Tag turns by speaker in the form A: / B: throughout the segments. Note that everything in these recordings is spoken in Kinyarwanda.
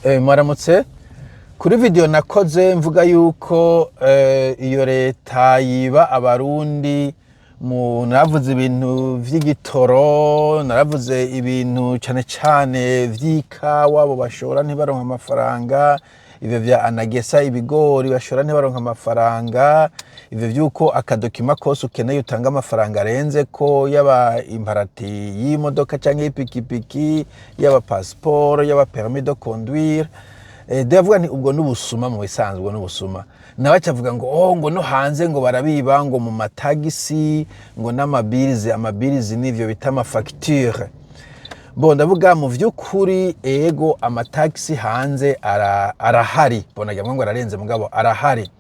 A: Mwaramutse kuri video nakoze mvuga yuko iyo leta yiba abarundi naravuze ibintu vy'igitoro, naravuze ibintu cane vy'ikawa bo bashora ntibaronka amafaranga, ivyo vya anagesa ibigori bashora ntibaronka amafaranga, ivyo vyuko akadokima kose ukeneye utanga amafaranga arenze ko yaba imparati y'imodoka canke y'ipikipiki, yaba passport, yaba permis de conduire. Ndavuga nti ubwo n'ubusuma mu bisanzwe n'ubusuma. Nabacavuga ngo no hanze ngo barabiba ngo mu matagisi ngo amabirizi n'ivyo bita amafacture. Bo ndavuga mu vy'ukuri ego amatagisi hanze arahari. Bonaga ngo ararenze mugabo arahari.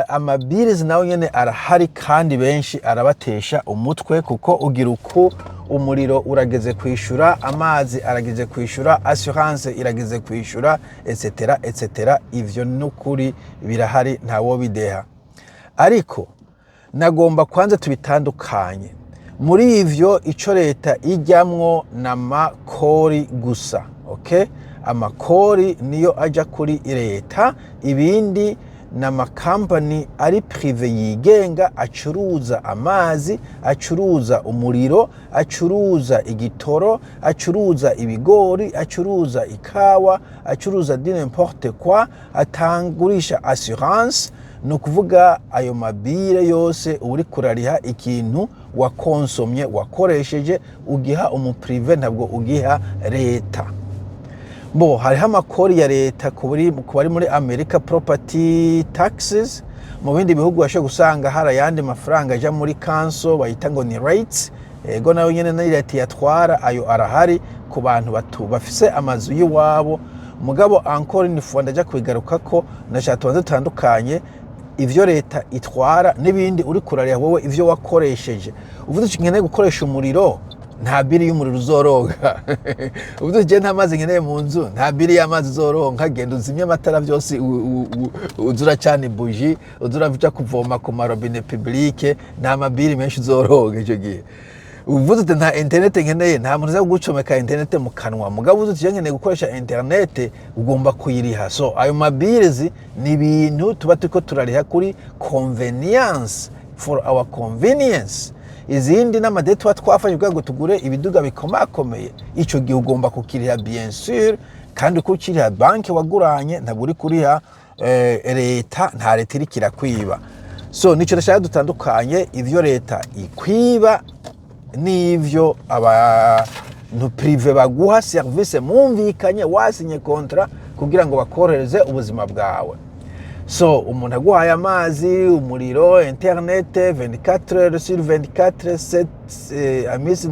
A: Amabirizi nawe nyene arahari kandi benshi arabatesha umutwe kuko ugira uko umuriro urageze kwishura, amazi arageze kwishura, assurance irageze kwishura, etc. Ivyo n'ukuri birahari ntawo bideha. Ariko nagomba kwanza tubitandukanye. Muri ivyo ico leta ijyamwo n'amakori gusa, okay? Amakori niyo aja kuri leta, ibindi n'amakampani ari prive yigenga acuruza amazi, acuruza umuriro, acuruza igitoro, acuruza ibigori, acuruza ikawa, acuruza n'importe quoi, atangurisha assurance. No kuvuga ayo mabire yose uri kurariha ikintu wakonsomye wakoresheje ugiha umuprive ntabwo ugiha leta. Bo hariho amakori ya leta kubari muri America property taxes, mu bindi bihugu washe gusanga hari ayandi mafaranga aja muri council bayita ngo ni rates, ego nayo nyene na leta yatwara ayo arahari ku bantu bafise amazu yiwabo. Mugabo encore ni fuanda aja kwigaruka ko nashatwa dutandukanye ivyo leta itwara n'ibindi uri kurariya wowe ivyo wakoresheje. Uvuze nkeneye gukoresha umuriro, nta biri y'umuriro uzoronka. Uvuze je nta mazi nkeneye mu nzu, nta biri y'amazi uzoronka. Genda uzimye amatara byose uzura cyane buji, uzura vuja kuvoma ku marobine publique, nta mabiri menshi uzoronka ico gihe. Uvuze nta internet nkeneye, nta muntu uza gucomeka internet mu kanwa. Mugabo uvuze je nkeneye gukoresha internet ugomba kuyiriha. So ayo mabirizi ni ibintu tuba turiko turariha kuri convenience, for our convenience. Izindi n'amadete twafashe kugira ngo tugure ibiduga bikomakomeye, ico gihe ugomba kukiriha bien sûr, kandi kukiriha banki waguranye ntabwo uri kuriha leta, nta leta irikira kwiba. So nico ndashaka dutandukanye ivyo leta ikwiba n'ivyo abantu prive baguha service mumvikanye wasinye contrat kugira ngo bakorereze ubuzima bwawe. So umuntu aguhaye amazi, umuriro, internet 24 heures sur 24, imisi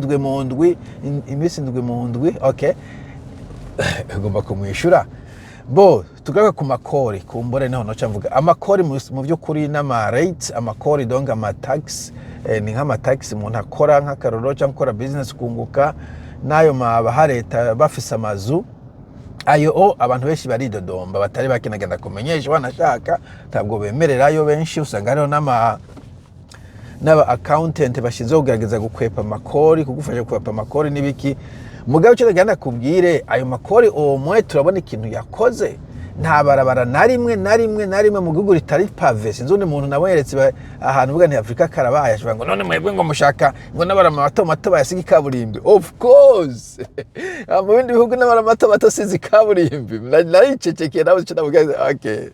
A: ndwi mu ndwi, okay? Ugomba kumwishura. Bo tugaruka ku makori, kumbure naho noca mvuga amakori mu by'ukuri n'ama rates, amakori donc amatax, ni nk'amatax umuntu akora nk'akaroro cyangwa akora business kunguka, nayo maba leta bafise amazu. Ayo abantu benshi baridodomba batari bakenagenda kumenyesha wanashaka, ntabwo bemererayo benshi. Usanga hariho n'aba accountant bashizeho kugerageza gukwepa amakori, kugufasha gukwepa amakori n'ibiki. Mugabo cyo ndagenda kubwire ayo makori omwe turabona ikintu yakoze. Nta barabara na rimwe mu gihugu ritari pave. Sinzi undi muntu naweretse ahantu uvuga nti Afrika karabaye ashobora ngo none mwebwe ngo mushaka ngo n'abarama bato bayasiga ikaburimbi. Of course mu bindi bihugu n'abarama bato sizi ikaburimbi. Naricecekeye nawe cyo navuga okay,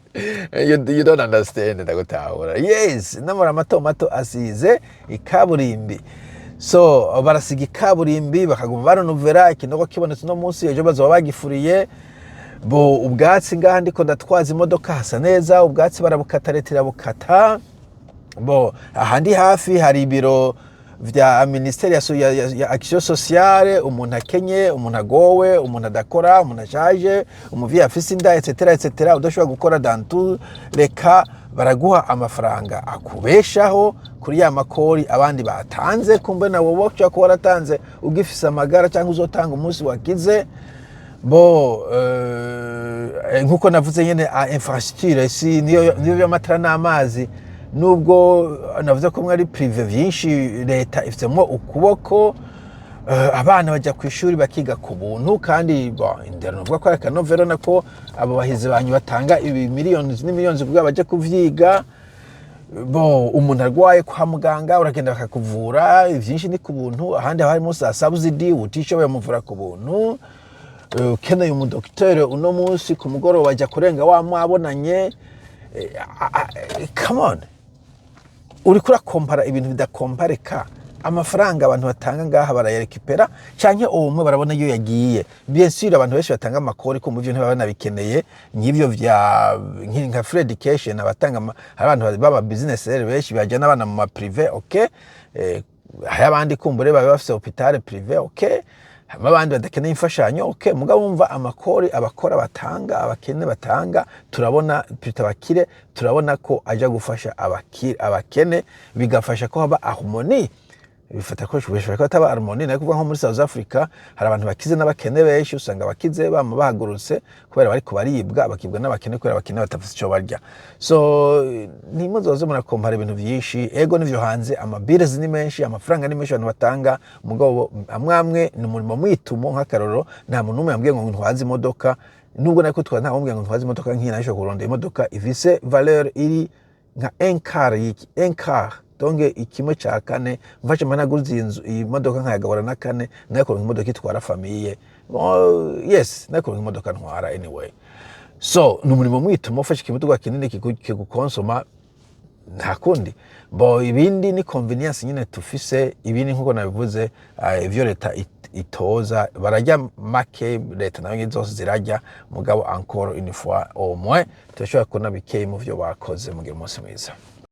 A: you don't understand, ndagutahura. Yes, n'abarama bato asize ikaburimbi. So barasiga ikaburimbi bakaguma baronuvera ikinogo kibonetse no munsi ejo bazoba bagifuriye. Bo ubwatsi ngaha ndiko ndatwaza imodoka hasa neza, ubwatsi barabukata, leta irabukata. Bo ahandi hafi hari ibiro vya ministeri ya action sociale, umuntu akenye, umuntu agowe, umuntu adakora, umuntu ashaje, umuvyi afise inda, etc. udashobora gukora dantu, reka baraguha amafaranga akubeshaho kuri ya makori abandi batanze. Kumbe na wowe cyo ko waratanze ugifise amagara cyangwa uzotanga umunsi wakize. Bo nkuko navuze nyene infrastructure si niyo y'amatara n'amazi, nubwo navuze ko mwari prive vyinshi leta ifitemo ukuboko. abana bajya ku ishuri bakiga ku buntu kandi indero nuvuga ko ari akanovera nako abo bahizi banyu batanga ibi miliyoni n'imiliyoni kugira baje kuvyiga. Umuntu arwaye kwa muganga uragenda bakakuvura, ivyinshi ni ku buntu, ahandi harimo za subsidy utishoboye muvura ku buntu. Ukeneye umudokiteri uno munsi ku mugoroba bajya kurenga wa mwabonanye. Come on, uriko urakompara ibintu bidakompareka. Amafaranga abantu batanga ngaha barayerekipera canke umwe barabona iyo yagiye. Bien sûr abantu benshi batanga amakori ko muvyo ntibabana bikeneye nk'ivyo vya nka free education abatanga abantu baba business benshi bajana abana mu privé, okay. Hari abandi kumbure baba bafise hôpital privé, okay. Abandi badakeneye imfashanyo, okay. Mugabo wumva amakori abakora batanga, abakene batanga, turabona tutabakire, turabona ko aja gufasha abakene, bigafasha ko haba harmonie. Bifata ko bishobora ko ataba harmonie, nako kuvuga nko muri South Africa hari abantu bakize n'abakene benshi, usanga bakize bama bahagurutse kubera bari kubaribwa, bakibwa n'abakene kubera abakene batafite icyo barya. So ni muzoze murakompara ibintu byinshi, ego nivyo hanze amabires ni menshi, amafaranga ni menshi abantu batanga, mugabo amwamwe ni umurimo mwitumo nk'akaroro. Nta muntu umwe yambwiye ngo ntwaze imodoka, nubwo nako twa nta wambwiye ngo ntwaze imodoka nk'ina nisho kurondera imodoka ifise valeur iri nka un quart donge ikimwe ca kane, mfashe managuze inzu iyi modoka nkayagabura na kane, nakora imodoka itwara famille. Yes, nakora imodoka ntwara anyway. So numurimo mwitumo ufashe ikimodoka kinini kigukonsoma nta kundi. Ibindi ni convenience nyine tufise, ibindi nkuko nabivuze ivyo leta itoza barajya make, leta nayo zose zirajya, mugabo encore une fois au moins turashobora kubona bikeye mu vyo bakoze. Mugire umunsi mwiza.